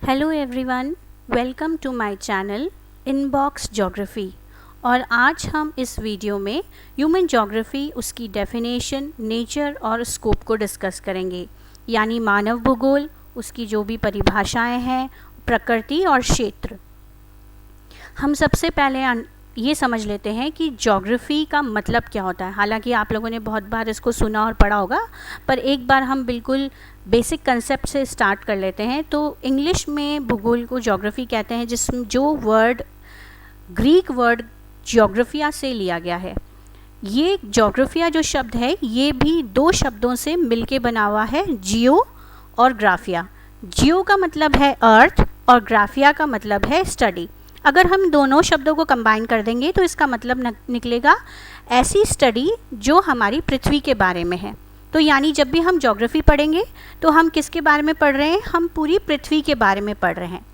Hello everyone, welcome to my channel inbox geography. और आज हम इस वीडियो में ह्यूमन ज्योग्राफी, उसकी डेफिनेशन, नेचर और स्कोप को डिस्कस करेंगे। यानी मानव भूगोल, उसकी जो भी परिभाषाएं हैं, प्रकृति और क्षेत्र। हम सबसे पहले ये समझ लेते हैं कि ज्योग्राफी का मतलब क्या होता है। हालांकि आप लोगों ने बहुत बार इसको सुना और पढ़ा होगा, पर एक बार हम बिल्कुल बेसिक कंसेप्ट से स्टार्ट कर लेते हैं। तो इंग्लिश में भूगोल को ज्योग्राफी कहते हैं, जिसमें जो वर्ड ग्रीक वर्ड ज्योग्राफिया से लिया गया है। ये ज्योग्राफिया जो शब्द है, ये भी दो शब्दों से मिलके बना हुआ है, जियो और ग्राफिया। जियो का मतलब है अर्थ और ग्राफिया का मतलब है स्टडी। अगर हम दोनों शब्दों को कंबाइन कर देंगे तो इसका मतलब निकलेगा ऐसी स्टडी जो हमारी पृथ्वी के बारे में है। तो यानी जब भी हम ज्योग्राफी पढ़ेंगे तो हम किसके बारे में पढ़ रहे हैं? हम पूरी पृथ्वी के बारे में पढ़ रहे हैं।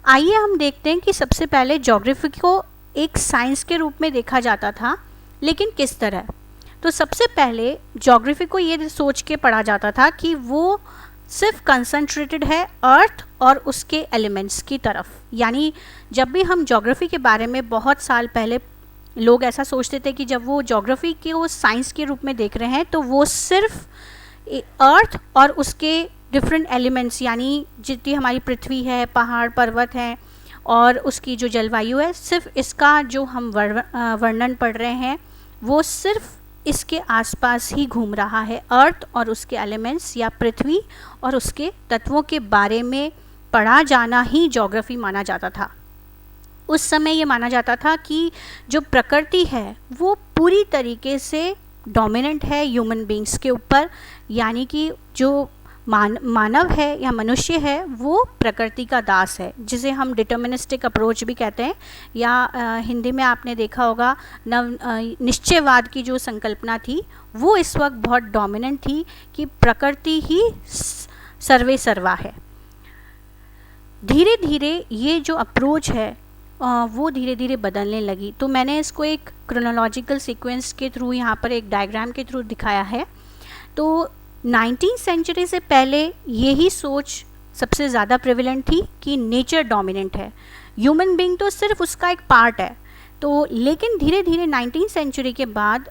आइए हम देखते हैं कि सबसे पहले ज्योग्राफी को एक साइंस के रूप में देखा जाता था, लेकिन किस तरह। तो सबसे पहले ज्योग्राफी को ये सोच के पढ़ा जाता था कि वो सिर्फ कंसंट्रेटेड है अर्थ और उसके एलिमेंट्स की तरफ। यानी जब भी हम ज्योग्राफी के बारे में बहुत साल पहले लोग ऐसा सोचते थे कि जब वो ज्योग्राफी के वो साइंस के रूप में देख रहे हैं तो वो सिर्फ अर्थ और उसके डिफरेंट एलिमेंट्स, यानी जितनी हमारी पृथ्वी है, पहाड़ पर्वत हैं और उसकी जो जलवायु है, सिर्फ इसका जो हम वर्णन पढ़ रहे हैं वो सिर्फ इसके आसपास ही घूम रहा है। अर्थ और उसके एलिमेंट्स या पृथ्वी और उसके तत्वों के बारे में पढ़ा जाना ही ज्योग्राफी माना जाता था। उस समय ये माना जाता था कि जो प्रकृति है वो पूरी तरीके से डोमिनेंट है ह्यूमन बींग्स के ऊपर। यानी कि जो मानव है या मनुष्य है वो प्रकृति का दास है, जिसे हम डिटर्मिनिस्टिक अप्रोच भी कहते हैं। या हिंदी में आपने देखा होगा निश्चयवाद की जो संकल्पना थी वो इस वक्त बहुत डोमिनेंट थी कि प्रकृति ही सर्वे सर्वा है। धीरे धीरे ये जो अप्रोच है वो धीरे धीरे बदलने लगी। तो मैंने इसको एक क्रोनोलॉजिकल सीक्वेंस के थ्रू यहाँ पर एक डायग्राम के थ्रू दिखाया है। तो 19वीं सेंचुरी से पहले यही सोच सबसे ज़्यादा प्रेवलेंट थी कि नेचर डोमिनेंट है, ह्यूमन बीइंग तो सिर्फ उसका एक पार्ट है। तो लेकिन धीरे धीरे 19वीं सेंचुरी के बाद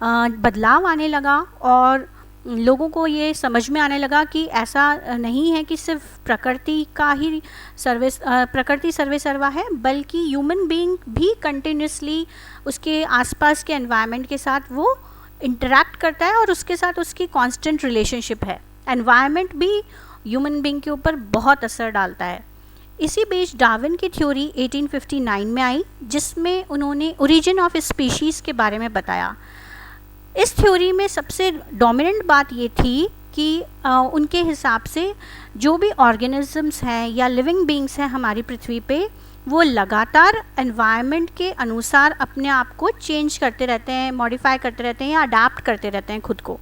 बदलाव आने लगा और लोगों को ये समझ में आने लगा कि ऐसा नहीं है कि सिर्फ प्रकृति का ही प्रकृति सर्वे सर्वा है, बल्कि ह्यूमन बीइंग भी कंटिन्यूसली उसके आसपास के एनवायरनमेंट के साथ वो इंटरैक्ट करता है और उसके साथ उसकी कांस्टेंट रिलेशनशिप है। एनवायरनमेंट भी ह्यूमन बीइंग के ऊपर बहुत असर डालता है। इसी बीच डार्विन की थ्योरी 1859 में आई, जिसमें उन्होंने ओरिजिन ऑफ स्पीशीज़ के बारे में बताया। इस थ्योरी में सबसे डोमिनेंट बात ये थी कि उनके हिसाब से जो भी ऑर्गेनिजम्स हैं या लिविंग बीइंग्स हैं हमारी पृथ्वी पे, वो लगातार एनवायरनमेंट के अनुसार अपने आप को चेंज करते रहते हैं, मॉडिफाई करते रहते हैं या अडाप्ट करते रहते हैं खुद को।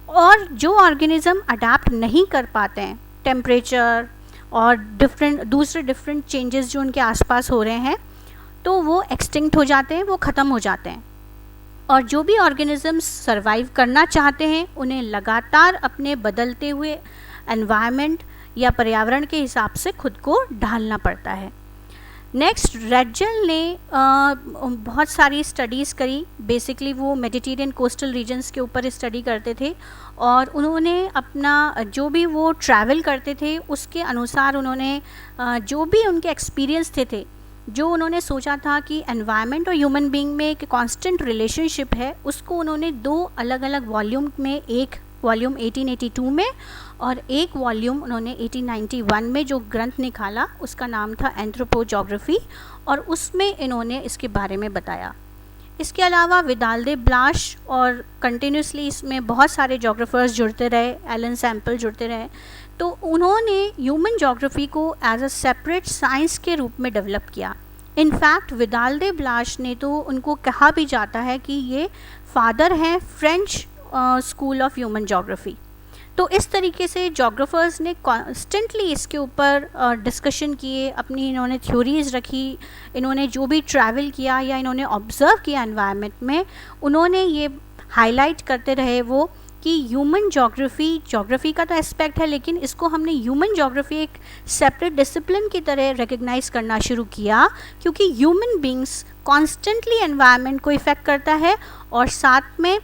और जो ऑर्गेनिज्म अडाप्ट नहीं कर पाते हैं टेम्परेचर और दूसरे डिफरेंट चेंजेस जो उनके आसपास हो रहे हैं, तो वो एक्सटिंक्ट हो जाते हैं, वो ख़त्म हो जाते हैं। और जो भी ऑर्गेनिजम्स सर्वाइव करना चाहते हैं उन्हें लगातार अपने बदलते हुए एनवायरनमेंट या पर्यावरण के हिसाब से खुद को ढालना पड़ता है। नेक्स्ट, रेडजल ने बहुत सारी स्टडीज़ करी। बेसिकली वो मेडिटेरियन कोस्टल रीजन्स के ऊपर स्टडी करते थे और उन्होंने अपना जो भी वो ट्रैवल करते थे उसके अनुसार उन्होंने जो भी उनके एक्सपीरियंस थे, जो उन्होंने सोचा था कि एनवायरनमेंट और ह्यूमन बीइंग में एक कांस्टेंट रिलेशनशिप है, उसको उन्होंने दो अलग अलग वॉल्यूम में, एक वॉल्यूम 1882 में और एक वॉल्यूम उन्होंने 1891 में जो ग्रंथ निकाला उसका नाम था एंथ्रोपोज्योग्राफी, और उसमें इन्होंने इसके बारे में बताया। इसके अलावा विदाल दे ब्लाश और कंटिन्यूसली इसमें बहुत सारे जोग्राफर्स जुड़ते रहे, एलन सैम्पल जुड़ते रहे। तो उन्होंने ह्यूमन ज्योग्राफी को एज अ सेपरेट साइंस के रूप में डेवलप किया। इनफैक्ट विदाल दे ब्लाश ने तो उनको कहा भी जाता है कि ये फादर हैं French school of human geography. तो इस तरीके से जोग्राफर्स ने कॉन्स्टेंटली इसके ऊपर डिस्कशन किए, अपनी इन्होंने थ्योरीज़ रखी, इन्होंने जो भी ट्रैवल किया या इन्होंने ऑब्ज़र्व किया एनवायरनमेंट में, उन्होंने ये हाईलाइट करते रहे वो कि ह्यूमन ज्योग्राफी का तो एस्पेक्ट है, लेकिन इसको हमने ह्यूमन ज्योग्राफी एक सेपरेट डिसिप्लिन की तरह रिकग्नाइज करना शुरू किया, क्योंकि ह्यूमन बींग्स कॉन्स्टेंटली एनवायरनमेंट को इफ़ेक्ट करता है और साथ में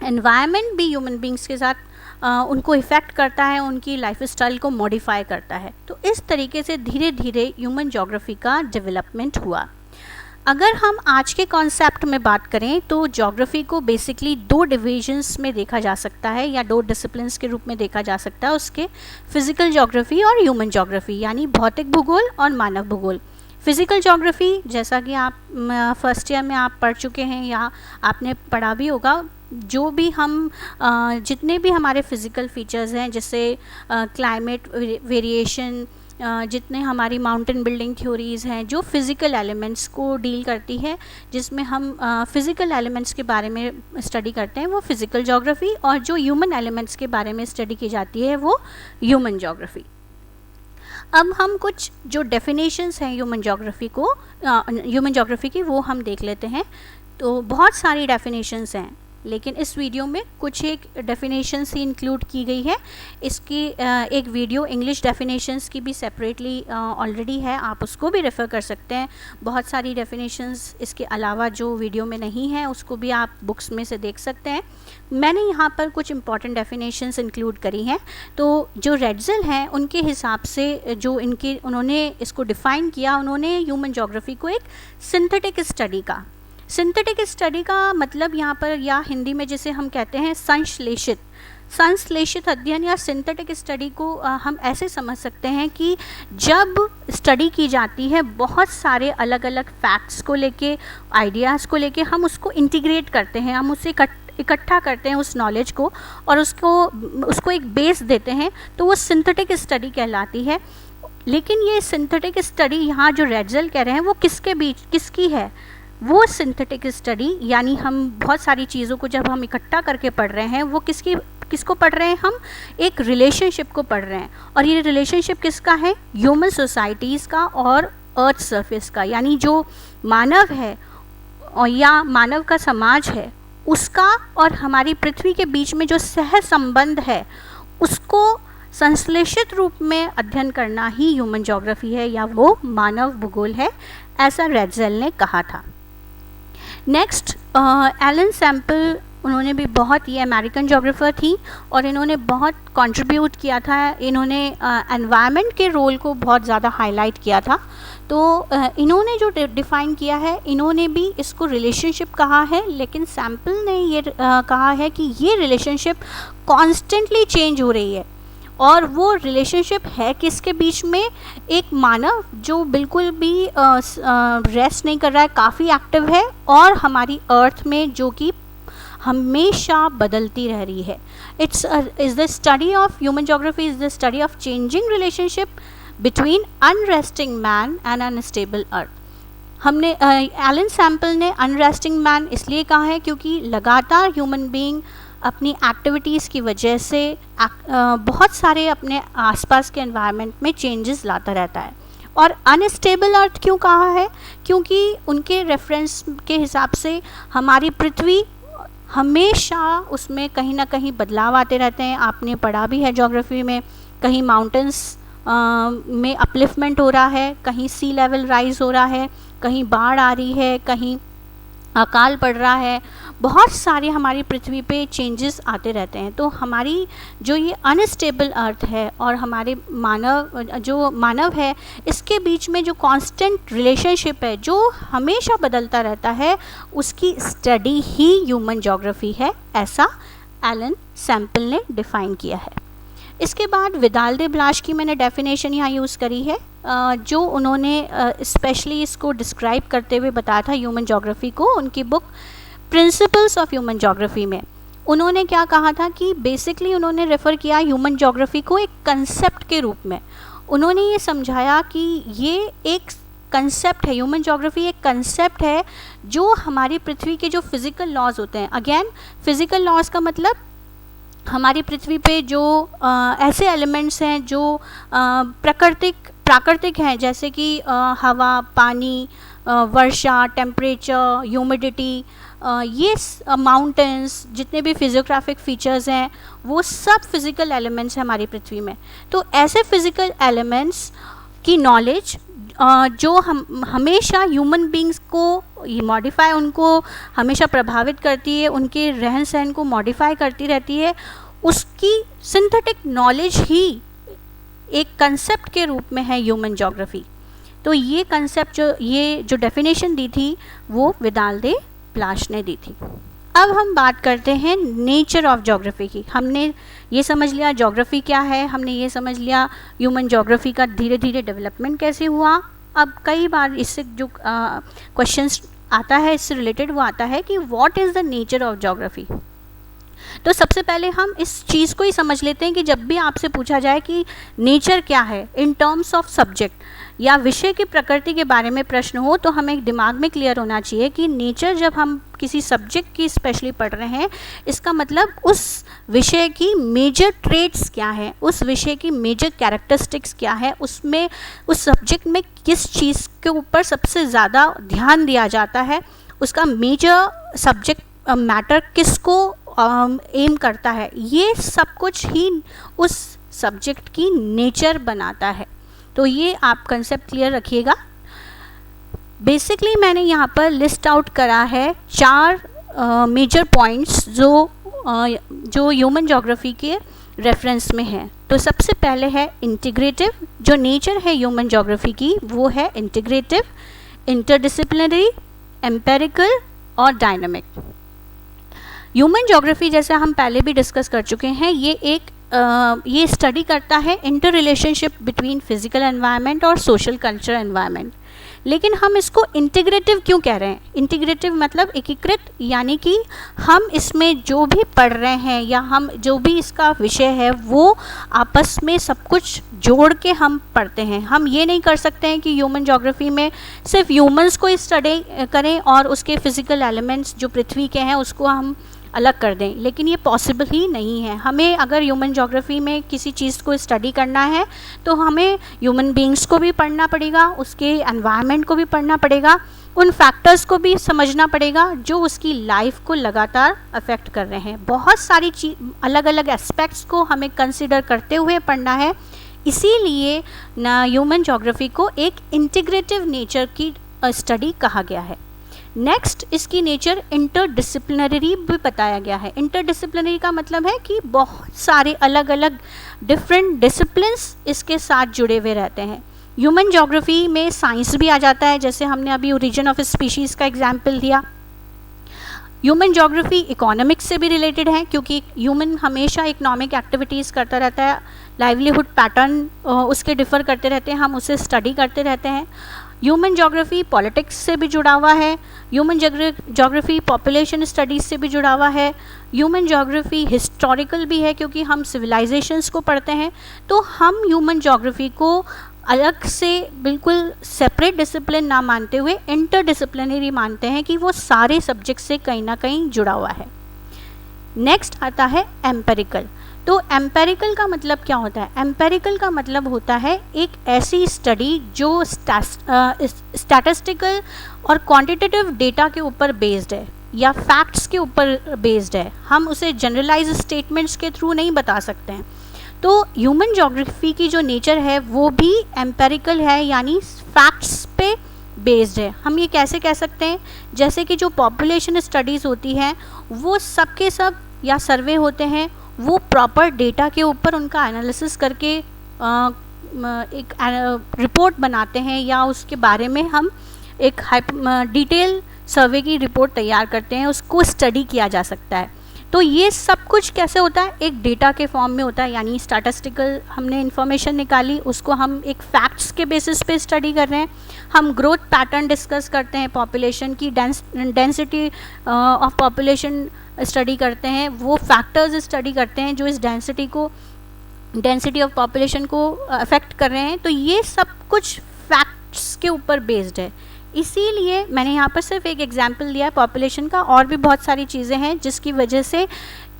एनवायरनमेंट भी ह्यूमन बींग्स के साथ उनको इफ़ेक्ट करता है, उनकी लाइफस्टाइल को मॉडिफाई करता है। तो इस तरीके से धीरे धीरे ह्यूमन ज्योग्राफी का डेवलपमेंट हुआ। अगर हम आज के कॉन्सेप्ट में बात करें तो ज्योग्राफी को बेसिकली 2 डिविजन्स में देखा जा सकता है या 2 डिसिप्लिन्स के रूप में देखा जा सकता है उसके, फिजिकल ज्योग्राफी और ह्यूमन ज्योग्राफी, यानी भौतिक भूगोल और मानव भूगोल। फिजिकल ज्योग्राफी जैसा कि आप फर्स्ट ईयर में आप पढ़ चुके हैं या आपने पढ़ा भी होगा, जो भी हम जितने भी हमारे फिज़िकल फीचर्स हैं, जैसे क्लाइमेट वेरिएशन, जितने हमारी माउंटेन बिल्डिंग थ्योरीज़ हैं जो फिज़िकल एलिमेंट्स को डील करती है, जिसमें हम फिज़िकल एलिमेंट्स के बारे में स्टडी करते हैं, वो फिज़िकल ज्योग्राफी, और जो ह्यूमन एलिमेंट्स के बारे में स्टडी की जाती है वो ह्यूमन ज्योग्राफी। अब हम कुछ जो डेफिनेशंस हैं ह्यूमन ज्योग्राफी की वो हम देख लेते हैं। तो बहुत सारी डेफिनेशंस हैं, लेकिन इस वीडियो में कुछ एक डेफिनेशंस ही इंक्लूड की गई है। इसकी एक वीडियो इंग्लिश डेफिनेशंस की भी सेपरेटली ऑलरेडी है, आप उसको भी रेफ़र कर सकते हैं। बहुत सारी डेफिनेशंस इसके अलावा जो वीडियो में नहीं है उसको भी आप बुक्स में से देख सकते हैं। मैंने यहाँ पर कुछ इंपॉर्टेंट डेफिनेशंस इंक्लूड करी हैं। तो जो रेड्ज़ल हैं उनके हिसाब से जो उन्होंने इसको डिफ़ाइन किया, उन्होंने ह्यूमन ज्योग्राफी को एक सिंथेटिक स्टडी का मतलब यहाँ पर, या हिंदी में जिसे हम कहते हैं संश्लेषित अध्ययन या सिंथेटिक स्टडी को हम ऐसे समझ सकते हैं कि जब स्टडी की जाती है बहुत सारे अलग अलग फैक्ट्स को लेके, आइडियाज़ को लेके, हम उसको इंटीग्रेट करते हैं, हम उसे इकट्ठा करते हैं उस नॉलेज को और उसको एक बेस देते हैं, तो वो सिंथेटिक स्टडी कहलाती है। लेकिन ये सिंथेटिक स्टडी यहाँ जो रेड्ज़ल कह रहे हैं वो किसकी है? वो सिंथेटिक स्टडी यानी हम बहुत सारी चीज़ों को जब हम इकट्ठा करके पढ़ रहे हैं, वो किसको पढ़ रहे हैं? हम एक रिलेशनशिप को पढ़ रहे हैं, और ये रिलेशनशिप किसका है? ह्यूमन सोसाइटीज़ का और अर्थ सरफेस का, यानी जो मानव है और या मानव का समाज है उसका और हमारी पृथ्वी के बीच में जो सह संबंध है उसको संश्लेषित रूप में अध्ययन करना ही ह्यूमन ज्योग्राफी है या वो मानव भूगोल है, ऐसा रेड्ज़ल ने कहा था। नेक्स्ट एलन सैम्पल, उन्होंने भी बहुत, ये अमेरिकन ज्योग्राफर थी और इन्होंने बहुत कंट्रीब्यूट किया था, इन्होंने एनवायरनमेंट के रोल को बहुत ज़्यादा हाईलाइट किया था। तो इन्होंने जो डिफ़ाइन किया है, इन्होंने भी इसको रिलेशनशिप कहा है, लेकिन सैम्पल ने ये कहा है कि ये रिलेशनशिप कॉन्स्टेंटली चेंज हो रही है, और वो रिलेशनशिप है किसके बीच में? एक मानव जो बिल्कुल भी रेस्ट नहीं कर रहा है, काफ़ी एक्टिव है, और हमारी अर्थ में जो कि हमेशा बदलती रह रही है। Is the study of human geography is the study of changing relationship between unresting man and unstable earth. हमने एलन सैम्पल ने अनरेस्टिंग मैन इसलिए कहा है क्योंकि लगातार ह्यूमन बीइंग अपनी एक्टिविटीज़ की वजह से बहुत सारे अपने आसपास के एनवायरनमेंट में चेंजेस लाता रहता है। और अनस्टेबल अर्थ क्यों कहा है? क्योंकि उनके रेफरेंस के हिसाब से हमारी पृथ्वी हमेशा उसमें कहीं ना कहीं बदलाव आते रहते हैं। आपने पढ़ा भी है ज्योग्राफी में, कहीं माउंटेन्स में अपलिफ्टमेंट हो रहा है, कहीं सी लेवल राइज हो रहा है, कहीं बाढ़ आ रही है, कहीं अकाल पड़ रहा है, बहुत सारे हमारी पृथ्वी पे चेंजेस आते रहते हैं। तो हमारी जो ये अनस्टेबल अर्थ है और हमारे मानव है, इसके बीच में जो कांस्टेंट रिलेशनशिप है जो हमेशा बदलता रहता है, उसकी स्टडी ही ह्यूमन ज्योग्राफी है, ऐसा एलन सैम्पल ने डिफ़ाइन किया है। इसके बाद विदाल दे ब्लाश की मैंने डेफिनेशन यहाँ यूज़ करी है, जो उन्होंने स्पेशली इसको डिस्क्राइब करते हुए बताया था ह्यूमन ज्योग्राफी को, उनकी book principles of human geography में। उन्होंने क्या कहा था कि बेसिकली उन्होंने रेफ़र किया ह्यूमन ज्योग्राफी को एक कंसेप्ट के रूप में। उन्होंने ये समझाया कि ये एक कंसेप्ट है, ह्यूमन ज्योग्राफी एक कंसेप्ट है जो हमारी पृथ्वी के जो फिज़िकल लॉज होते हैं, अगेन फिज़िकल लॉज का मतलब हमारी पृथ्वी पे जो ऐसे एलिमेंट्स हैं जो प्राकृतिक प्राकृतिक हैं, जैसे कि हवा, पानी, वर्षा, टेम्परेचर, ह्यूमिडिटी, ये माउंटेन्स, जितने भी फिजियोग्राफिक फीचर्स हैं, वो सब फिज़िकल एलिमेंट्स हैं हमारी पृथ्वी में। तो ऐसे फिज़िकल एलिमेंट्स की नॉलेज जो हम हमेशा ह्यूमन बींग्स को ये मॉडिफाई, उनको हमेशा प्रभावित करती है, उनके रहन सहन को मॉडिफाई करती रहती है, उसकी सिंथेटिक नॉलेज ही एक कंसेप्ट के रूप में है ह्यूमन ज्योग्राफी। तो ये कंसेप्ट जो डेफिनेशन दी थी वो विदाल्दे प्लाश ने दी थी। अब हम बात करते हैं नेचर ऑफ ज्योग्राफी की। हमने ये समझ लिया ज्योग्राफी क्या है, हमने ये समझ लिया ह्यूमन ज्योग्राफी का धीरे धीरे डेवलपमेंट कैसे हुआ। अब कई बार इससे जो क्वेश्चंस आता है इससे रिलेटेड वो आता है कि what is the nature of geography. तो सबसे पहले हम इस चीज़ को ही समझ लेते हैं कि जब भी आपसे पूछा जाए कि नेचर क्या है इन टर्म्स ऑफ सब्जेक्ट या विषय की प्रकृति के बारे में प्रश्न हो, तो हमें दिमाग में क्लियर होना चाहिए कि नेचर जब हम किसी सब्जेक्ट की स्पेशली पढ़ रहे हैं, इसका मतलब उस विषय की मेजर ट्रेट्स क्या है, उस विषय की मेजर कैरेक्टरिस्टिक्स क्या है, उसमें उस सब्जेक्ट में किस चीज़ के ऊपर सबसे ज़्यादा ध्यान दिया जाता है, उसका मेजर सब्जेक्ट मैटर किसको एम करता है, ये सब कुछ ही उस सब्जेक्ट की नेचर बनाता है। तो ये आप कंसेप्ट क्लियर रखिएगा। बेसिकली मैंने यहाँ पर लिस्ट आउट करा है 4 मेजर पॉइंट्स जो ह्यूमन ज्योग्राफी के रेफरेंस में है। तो सबसे पहले है इंटीग्रेटिव। जो नेचर है ह्यूमन ज्योग्राफी की वो है इंटीग्रेटिव, इंटरडिसिप्लिनरी, एम्पेरिकल और डायनामिक। ह्यूमन ज्योग्राफी जैसा हम पहले भी डिस्कस कर चुके हैं, ये स्टडी करता है inter relationship between physical environment और सोशल कल्चर एनवायरनमेंट। लेकिन हम इसको इंटीग्रेटिव क्यों कह रहे हैं? इंटीग्रेटिव मतलब एकीकृत, यानी कि हम इसमें जो भी पढ़ रहे हैं या हम जो भी इसका विषय है वो आपस में सब कुछ जोड़ के हम पढ़ते हैं। हम ये नहीं कर सकते हैं कि ह्यूमन ज्योग्राफी में सिर्फ ह्यूमंस को स्टडी करें और उसके फिजिकल एलिमेंट्स जो पृथ्वी के हैं उसको हम अलग कर दें, लेकिन ये पॉसिबल ही नहीं है। हमें अगर ह्यूमन ज्योग्राफी में किसी चीज़ को स्टडी करना है तो हमें ह्यूमन बींग्स को भी पढ़ना पड़ेगा, उसके एनवायरनमेंट को भी पढ़ना पड़ेगा, उन फैक्टर्स को भी समझना पड़ेगा जो उसकी लाइफ को लगातार अफेक्ट कर रहे हैं। बहुत सारी अलग अलग एस्पेक्ट्स को हमें कंसिडर करते हुए पढ़ना है। इसीलिए ना ह्यूमन ज्योग्राफी को एक इंटीग्रेटिव नेचर की स्टडी कहा गया है। नेक्स्ट, इसकी नेचर इंटरडिसिप्लिनरी भी बताया गया है। इंटरडिसिप्लिनरी का मतलब है कि बहुत सारे अलग अलग डिफरेंट डिसिप्लिन्स इसके साथ जुड़े हुए रहते हैं। ह्यूमन ज्योग्राफी में साइंस भी आ जाता है, जैसे हमने अभी ओरिजिन ऑफ स्पीशीज़ का एग्जाम्पल दिया। ह्यूमन ज्योग्राफी इकोनॉमिक्स से भी रिलेटेड है, क्योंकि ह्यूमन हमेशा इकोनॉमिक एक्टिविटीज़ करता रहता है, लाइवलीहुड पैटर्न उसके डिफ़र करते रहते हैं, हम उसे स्टडी करते रहते हैं। ह्यूमन ज्योग्राफी पॉलिटिक्स से भी जुड़ा हुआ है, ह्यूमन ज्योग्राफी पॉपुलेशन स्टडीज़ से भी जुड़ा हुआ है, ह्यूमन ज्योग्राफी हिस्टोरिकल भी है क्योंकि हम सिविलाइजेशंस को पढ़ते हैं। तो हम ह्यूमन ज्योग्राफी को अलग से बिल्कुल सेपरेट डिसिप्लिन ना मानते हुए इंटरडिसिप्लिनरी मानते हैं कि वो सारे सब्जेक्ट से कहीं ना कहीं जुड़ा हुआ है। नेक्स्ट आता है एम्पेरिकल। तो एम्पेरिकल का मतलब क्या होता है? एम्पेरिकल का मतलब होता है एक ऐसी स्टडी जो स्टैटिस्टिकल और क्वांटिटेटिव डेटा के ऊपर बेस्ड है या फैक्ट्स के ऊपर बेस्ड है। हम उसे जनरलाइज स्टेटमेंट्स के थ्रू नहीं बता सकते हैं। तो ह्यूमन ज्योग्राफी की जो नेचर है वो भी एम्पेरिकल है, यानी फैक्ट्स पे बेस्ड है। हम ये कैसे कह सकते हैं? जैसे कि जो पॉपुलेशन स्टडीज़ होती हैं वो सब के सब या सर्वे होते हैं, वो प्रॉपर डेटा के ऊपर उनका एनालिसिस करके एक रिपोर्ट बनाते हैं या उसके बारे में हम एक डिटेल सर्वे की रिपोर्ट तैयार करते हैं, उसको स्टडी किया जा सकता है। तो ये सब कुछ कैसे होता है? एक डेटा के फॉर्म में होता है, यानी स्टैटिस्टिकल हमने इन्फॉर्मेशन निकाली, उसको हम एक फैक्ट्स के बेसिस पे स्टडी कर रहे हैं। हम ग्रोथ पैटर्न डिस्कस करते हैं, पॉपुलेशन की डेंसिटी ऑफ पॉपुलेशन स्टडी करते हैं, वो फैक्टर्स स्टडी करते हैं जो इस डेंसिटी ऑफ पॉपुलेशन को अफेक्ट कर रहे हैं। तो ये सब कुछ फैक्ट्स के ऊपर बेस्ड है। इसीलिए मैंने यहाँ पर सिर्फ एक एग्जांपल दिया है पॉपुलेशन का, और भी बहुत सारी चीज़ें हैं जिसकी वजह से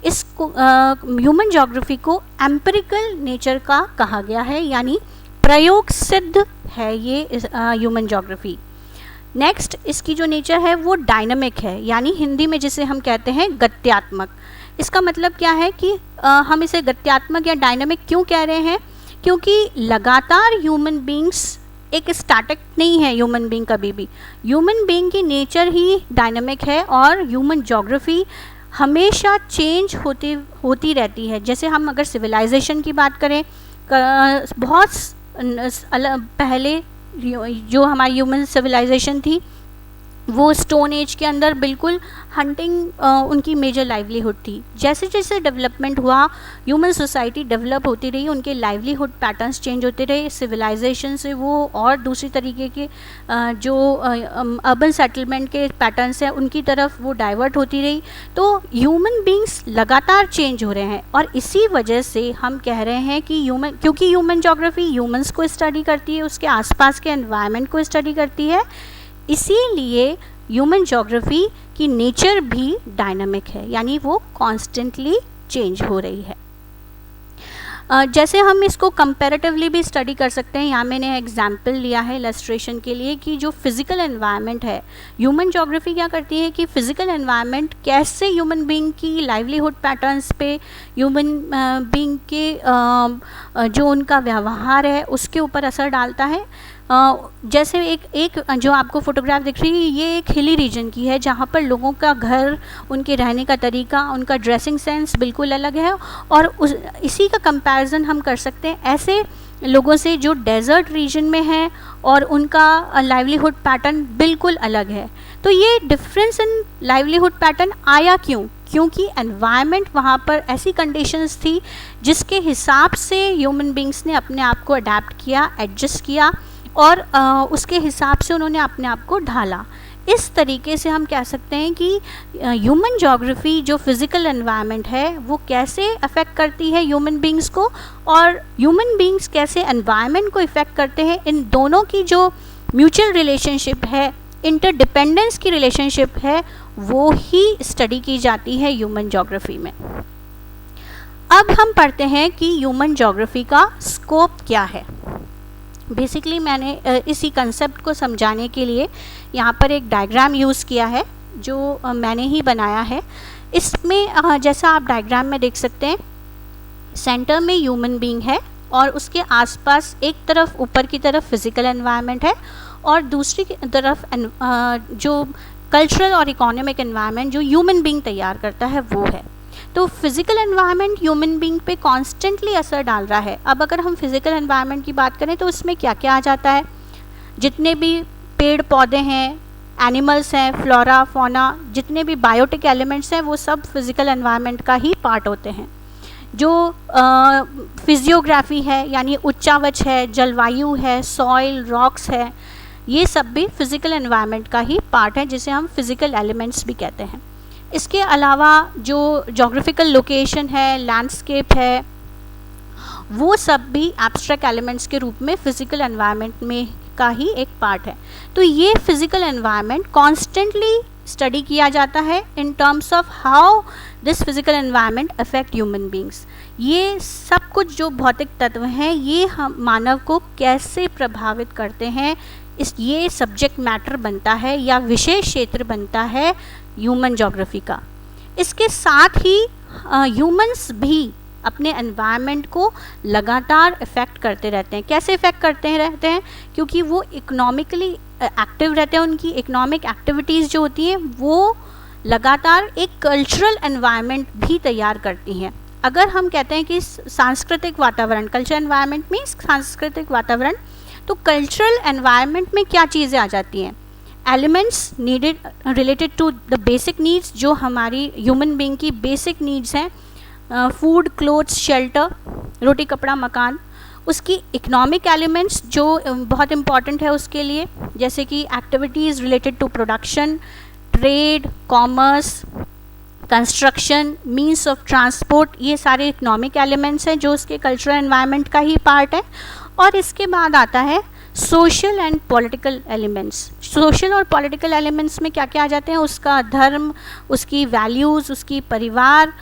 इसको ह्यूमन ज्योग्राफी को एम्पिरिकल नेचर का कहा गया है, यानी प्रयोग सिद्ध है ये ह्यूमन ज्योग्राफी। नेक्स्ट, इसकी जो नेचर है वो डायनामिक है, यानी हिंदी में जिसे हम कहते हैं गत्यात्मक। इसका मतलब क्या है कि हम इसे गत्यात्मक या डायनामिक क्यों कह रहे हैं, क्योंकि लगातार ह्यूमन बींग्स एक स्टैटिक नहीं है। ह्यूमन बींग कभी भी, ह्यूमन बींग की नेचर ही डायनामिक है और ह्यूमन ज्योग्राफी हमेशा चेंज होती रहती है। जैसे हम अगर सिविलाइजेशन की बात करें, बहुत पहले जो हमारी ह्यूमन सिविलाइजेशन थी वो स्टोन एज के अंदर बिल्कुल हंटिंग उनकी मेजर लाइवलीहुड थी। जैसे जैसे डेवलपमेंट हुआ, ह्यूमन सोसाइटी डेवलप होती रही, उनके लाइवलीहुड पैटर्न्स चेंज होते रहे। सिविलाइजेशन से वो और दूसरी तरीके के जो अर्बन सेटलमेंट के पैटर्न्स हैं उनकी तरफ वो डाइवर्ट होती रही। तो ह्यूमन बींग्स लगातार चेंज हो रहे हैं और इसी वजह से हम कह रहे हैं कि क्योंकि ह्यूमन ज्योग्राफी ह्यूमन्स को स्टडी करती है, उसके आसपास के एनवायरनमेंट को स्टडी करती है, इसीलिए ह्यूमन ज्योग्राफी की नेचर भी डायनामिक है, यानी वो कॉन्स्टेंटली चेंज हो रही है। जैसे हम इसको कंपैरेटिवली भी स्टडी कर सकते हैं। यहाँ मैंने एग्जाम्पल लिया है इलस्ट्रेशन के लिए कि जो फिज़िकल एनवायरनमेंट है, ह्यूमन ज्योग्राफी क्या करती है कि फिज़िकल एनवायरनमेंट कैसे ह्यूमन बीइंग की लाइवलीहुड पैटर्न्स पे, ह्यूमन बीइंग के जो उनका व्यवहार है उसके ऊपर असर डालता है। जैसे एक जो आपको फोटोग्राफ दिख रही है, ये एक हिली रीजन की है जहाँ पर लोगों का घर, उनके रहने का तरीका, उनका ड्रेसिंग सेंस बिल्कुल अलग है और इसी का कंपैरिजन हम कर सकते हैं ऐसे लोगों से जो डेजर्ट रीजन में है और उनका लाइवलीहुड पैटर्न बिल्कुल अलग है। तो ये डिफरेंस इन लाइवलीहुड पैटर्न आया क्यों? क्योंकि एनवायरनमेंट वहाँ पर ऐसी कंडीशंस थी जिसके हिसाब से ह्यूमन बींग्स ने अपने आप को अडेप्ट किया, एडजस्ट किया और उसके हिसाब से उन्होंने अपने आप को ढाला। इस तरीके से हम कह सकते हैं कि ह्यूमन ज्योग्राफी जो फिज़िकल एनवायरनमेंट है वो कैसे अफेक्ट करती है ह्यूमन बींग्स को और ह्यूमन बींग्स कैसे एनवायरनमेंट को इफ़ेक्ट करते हैं, इन दोनों की जो म्यूचुअल रिलेशनशिप है, इंटरडिपेंडेंस की रिलेशनशिप है, वो ही स्टडी की जाती है ह्यूमन ज्योग्राफी में। अब हम पढ़ते हैं कि ह्यूमन ज्योग्राफी का स्कोप क्या है। बेसिकली मैंने इसी कंसेप्ट को समझाने के लिए यहाँ पर एक डायग्राम यूज़ किया है जो मैंने ही बनाया है। इसमें जैसा आप डायग्राम में देख सकते हैं, सेंटर में ह्यूमन बीइंग है और उसके आसपास एक तरफ ऊपर की तरफ फिज़िकल एनवायरनमेंट है और दूसरी तरफ जो कल्चरल और इकोनॉमिक एनवायरनमेंट जो ह्यूमन बीइंग तैयार करता है वो है। तो फिज़िकल एनवायरनमेंट ह्यूमन बीइंग पे कॉन्स्टेंटली असर डाल रहा है। अब अगर हम फिज़िकल एनवायरनमेंट की बात करें तो उसमें क्या क्या आ जाता है, जितने भी पेड़ पौधे हैं, एनिमल्स हैं, फ्लोरा फौना, जितने भी बायोटिक एलिमेंट्स हैं वो सब फिज़िकल एनवायरनमेंट का ही पार्ट होते हैं। जो फिजियोग्राफी है यानी उच्चावच है, जलवायु है, सॉइल, रॉक्स है, ये सब भी फिज़िकल एनवायरनमेंट का ही पार्ट है जिसे हम फिज़िकल एलिमेंट्स भी कहते हैं। इसके अलावा जो जोग्राफिकल लोकेशन है, लैंडस्केप है, वो सब भी एब्स्ट्रैक्ट एलिमेंट्स के रूप में फिज़िकल एनवायरनमेंट में का ही एक पार्ट है। तो ये फिज़िकल एनवायरनमेंट कॉन्स्टेंटली स्टडी किया जाता है in terms of how this physical environment affect human beings. ये सब कुछ जो भौतिक तत्व हैं ये हम मानव को कैसे प्रभावित करते हैं, ये सब्जेक्ट मैटर बनता है या विशेष क्षेत्र बनता है ह्यूमन ज्योग्राफी का। इसके साथ ही ह्यूमंस भी अपने एनवायरनमेंट को लगातार इफ़ेक्ट करते रहते हैं। कैसे इफ़ेक्ट करते रहते हैं? क्योंकि वो इकोनॉमिकली एक्टिव रहते हैं, उनकी इकोनॉमिक एक्टिविटीज़ जो होती हैं वो लगातार एक कल्चरल एनवायरनमेंट भी तैयार करती हैं। अगर हम कहते हैं कि सांस्कृतिक वातावरण, कल्चरल एनवायरनमेंट में सांस्कृतिक वातावरण, तो कल्चरल एनवायरनमेंट में क्या चीज़ें आ जाती हैं? Elements needed related to the basic needs, जो हमारी ह्यूमन बीइंग की बेसिक नीड्स हैं, फूड, क्लोथ्स, शेल्टर, रोटी कपड़ा मकान। उसकी इकोनॉमिक एलिमेंट्स जो बहुत इम्पॉर्टेंट है उसके लिए, जैसे कि activities related to production, trade, commerce, construction, means of transport, ये सारे इकोनॉमिक एलिमेंट्स हैं जो उसके कल्चरल एनवायरनमेंट का ही पार्ट है। और इसके बाद आता है social and political elements. Social और पॉलिटिकल एलिमेंट्स में क्या क्या आ जाते हैं? उसका धर्म, उसकी वैल्यूज़, उसकी परिवार,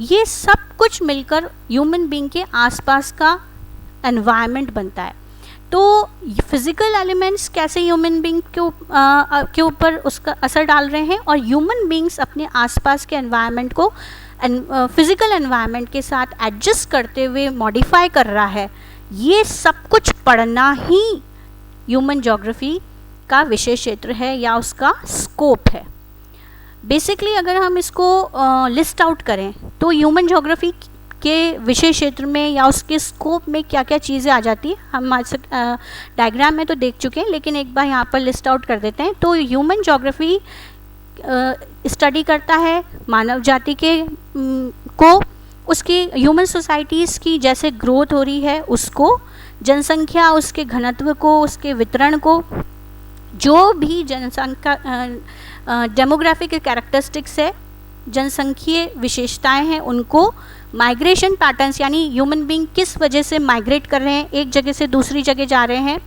ये सब कुछ मिलकर ह्यूमन बीइंग के आसपास का एनवायरनमेंट बनता है। तो फिज़िकल एलिमेंट्स कैसे ह्यूमन बींग के ऊपर उसका असर डाल रहे हैं, और ह्यूमन बींग्स अपने आसपास के एनवायरनमेंट को फिज़िकल एनवायरनमेंट के साथ एडजस्ट करते हुए मॉडिफाई कर रहा है, ये सब कुछ पढ़ना ही ह्यूमन ज्योग्राफी का विषय क्षेत्र है या उसका स्कोप है। बेसिकली अगर हम इसको लिस्ट आउट करें तो ह्यूमन ज्योग्राफी के विषय क्षेत्र में या उसके स्कोप में क्या क्या चीज़ें आ जाती है हम डायग्राम में तो देख चुके हैं, लेकिन एक बार यहाँ पर लिस्ट आउट कर देते हैं। तो ह्यूमन ज्योग्राफी स्टडी करता है मानव जाति के को, उसकी ह्यूमन सोसाइटीज़ की जैसे ग्रोथ हो रही है उसको, जनसंख्या, उसके घनत्व को, उसके वितरण को, जो भी जनसंख्या डेमोग्राफिक कैरेक्टरिस्टिक्स है, जनसंख्यीय विशेषताएं हैं उनको, माइग्रेशन पैटर्न्स यानी ह्यूमन बींग किस वजह से माइग्रेट कर रहे हैं, एक जगह से दूसरी जगह जा रहे हैं,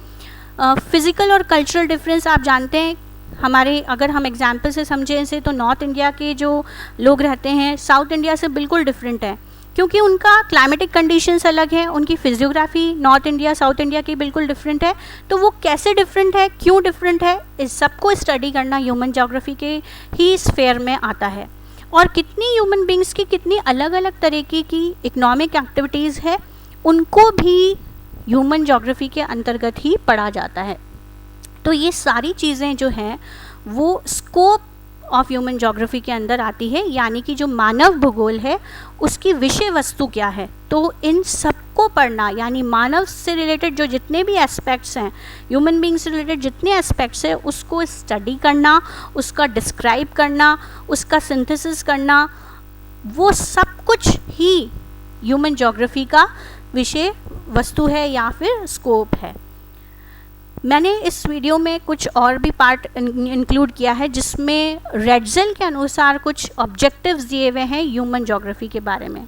फिज़िकल और कल्चरल डिफरेंस आप जानते हैं हमारे, अगर हम एग्जाम्पल से समझें इसे तो नॉर्थ इंडिया के जो लोग रहते हैं साउथ इंडिया से बिल्कुल डिफरेंट है, क्योंकि उनका क्लाइमेटिक कंडीशंस अलग है, उनकी physiography north India south India की बिल्कुल डिफरेंट है। तो वो कैसे डिफरेंट है, क्यों डिफरेंट है, इस सबको स्टडी करना ह्यूमन ज्योग्राफी के ही स्फेयर में आता है। और कितनी ह्यूमन बींग्स की कितनी अलग अलग तरीके की इकोनॉमिक एक्टिविटीज़ है, उनको भी ह्यूमन ज्योग्राफी के अंतर्गत ही पढ़ा जाता है। तो ये सारी चीज़ें जो हैं वो स्कोप ऑफ ह्यूमन ज्योग्राफी के अंदर आती है, यानी कि जो मानव भूगोल है उसकी विषय वस्तु क्या है। तो इन सबको पढ़ना यानी मानव से रिलेटेड जो जितने भी एस्पेक्ट्स हैं, ह्यूमन बींग से रिलेटेड जितने एस्पेक्ट्स हैं उसको स्टडी करना, उसका डिस्क्राइब करना, उसका सिंथेसिस करना, वो सब कुछ ही ह्यूमन ज्योग्राफी का विषय वस्तु है या फिर स्कोप है। मैंने इस वीडियो में कुछ और भी पार्ट इंक्लूड किया है जिसमें रेडज़ेल के अनुसार कुछ ऑब्जेक्टिव्स दिए हुए हैं ह्यूमन ज्योग्राफी के बारे में।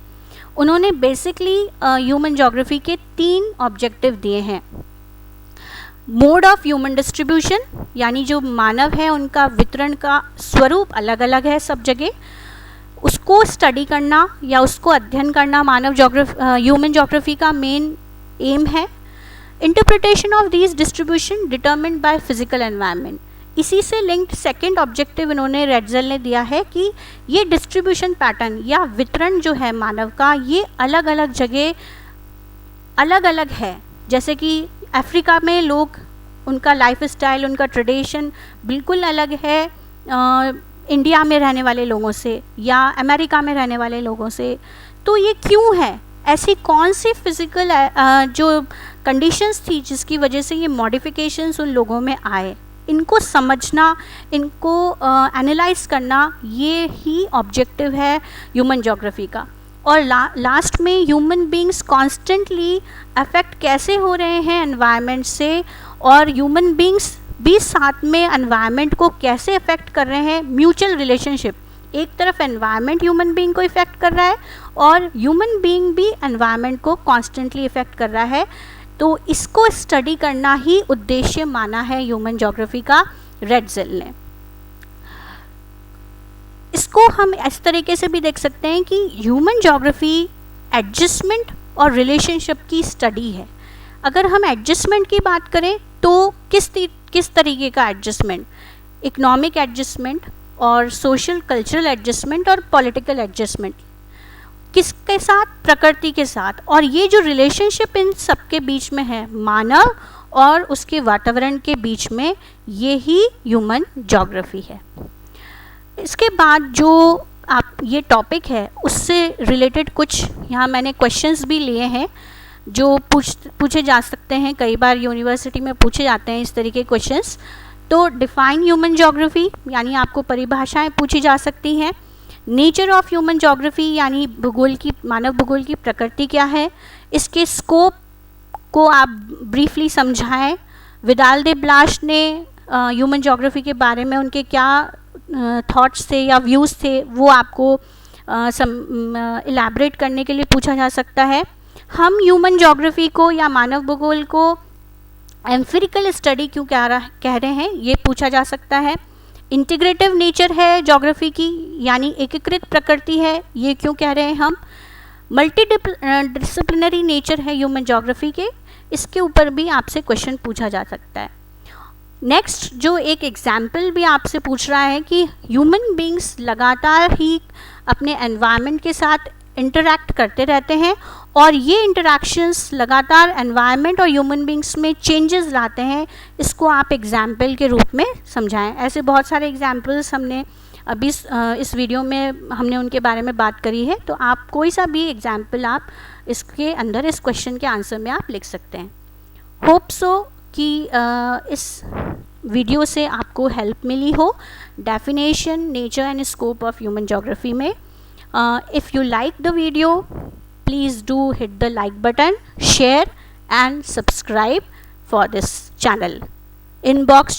उन्होंने बेसिकली ह्यूमन ज्योग्राफी के 3 ऑब्जेक्टिव दिए हैं। मोड ऑफ ह्यूमन डिस्ट्रीब्यूशन यानी जो मानव है उनका वितरण का स्वरूप अलग अलग है सब जगह, उसको स्टडी करना या उसको अध्ययन करना ह्यूमन ज्योग्राफी का मेन एम है। Interpretation of these distribution determined by physical environment, इसी से लिंक्ड सेकेंड ऑब्जेक्टिव इन्होंने रेडज़ेल ने दिया है कि ये डिस्ट्रीब्यूशन पैटर्न या वितरण जो है मानव का ये अलग अलग जगह अलग अलग है। जैसे कि अफ्रीका में लोग, उनका लाइफ स्टाइल, उनका ट्रेडिशन बिल्कुल अलग है इंडिया में रहने वाले लोगों से या अमेरिका में रहने वाले लोगों से। तो ये क्यों है, ऐसी कौन सी फिज़िकल जो कंडीशंस थी जिसकी वजह से ये मॉडिफिकेशंस उन लोगों में आए, इनको समझना, इनको एनालाइज करना, ये ही ऑब्जेक्टिव है ह्यूमन ज्योग्राफी का। और लास्ट में ह्यूमन बींग्स कॉन्स्टेंटली अफेक्ट कैसे हो रहे हैं एनवायरनमेंट से, और ह्यूमन बींग्स भी साथ में एनवायरनमेंट को कैसे अफेक्ट कर रहे हैं, म्यूचुअल रिलेशनशिप, एक तरफ एनवायरनमेंट ह्यूमन बींग को इफ़ेक्ट कर रहा है और ह्यूमन बींग भी एनवायरनमेंट को कॉन्स्टेंटली इफ़ेक्ट कर रहा है। तो इसको स्टडी करना ही उद्देश्य माना है ह्यूमन ज्योग्राफी का रेडज़ेल ने। इसको हम इस तरीके से भी देख सकते हैं कि ह्यूमन ज्योग्राफी एडजस्टमेंट और रिलेशनशिप की स्टडी है। अगर हम एडजस्टमेंट की बात करें तो किस तरीके का एडजस्टमेंट, इकोनॉमिक एडजस्टमेंट और सोशल कल्चरल एडजस्टमेंट और पॉलिटिकल एडजस्टमेंट, किसके साथ, प्रकृति के साथ। और ये जो रिलेशनशिप इन सब के बीच में है, मानव और उसके वातावरण के बीच में, ये ही ह्यूमन ज्योग्राफी है। इसके बाद जो आप ये टॉपिक है उससे रिलेटेड कुछ यहाँ मैंने क्वेश्चंस भी लिए हैं जो पूछे जा सकते हैं, कई बार यूनिवर्सिटी में पूछे जाते हैं इस तरीके क्वेश्चंस। तो डिफाइन ह्यूमन ज्योग्राफी यानी आपको परिभाषाएं पूछी जा सकती हैं। नेचर ऑफ ह्यूमन ज्योग्राफी यानी भूगोल की, मानव भूगोल की प्रकृति क्या है, इसके स्कोप को आप ब्रीफली समझाएं। विदाल दे ब्लाश ने ह्यूमन ज्योग्राफी के बारे में उनके क्या थॉट्स थे या व्यूज़ थे वो आपको इलैबोरेट करने के लिए पूछा जा सकता है। हम ह्यूमन ज्योग्राफी को या मानव भूगोल को एम्फिरिकल स्टडी क्यों कह रहे हैं, ये पूछा जा सकता है। इंटीग्रेटिव नेचर है ज्योग्राफी की यानी एकीकृत प्रकृति है, ये क्यों कह रहे हैं हम। मल्टी डिसिप्लिनरी नेचर है ह्यूमन ज्योग्राफी के, इसके ऊपर भी आपसे क्वेश्चन पूछा जा सकता है। नेक्स्ट जो एक एग्जाम्पल भी आपसे पूछ रहा है कि ह्यूमन बींग्स लगातार ही अपने एनवायरनमेंट के साथ इंटरैक्ट करते रहते हैं और ये इंटरैक्शंस लगातार एनवायरनमेंट और ह्यूमन बींग्स में चेंजेस लाते हैं, इसको आप एग्जाम्पल के रूप में समझाएं। ऐसे बहुत सारे एग्जाम्पल्स हमने अभी इस वीडियो में हमने उनके बारे में बात करी है, तो आप कोई सा भी एग्जाम्पल आप इसके अंदर इस क्वेश्चन के आंसर में आप लिख सकते हैं। होप सो कि इस वीडियो से आपको हेल्प मिली हो definition, nature and scope of human geography में। If you like the video, please do hit the like button, share and subscribe for this channel. Inbox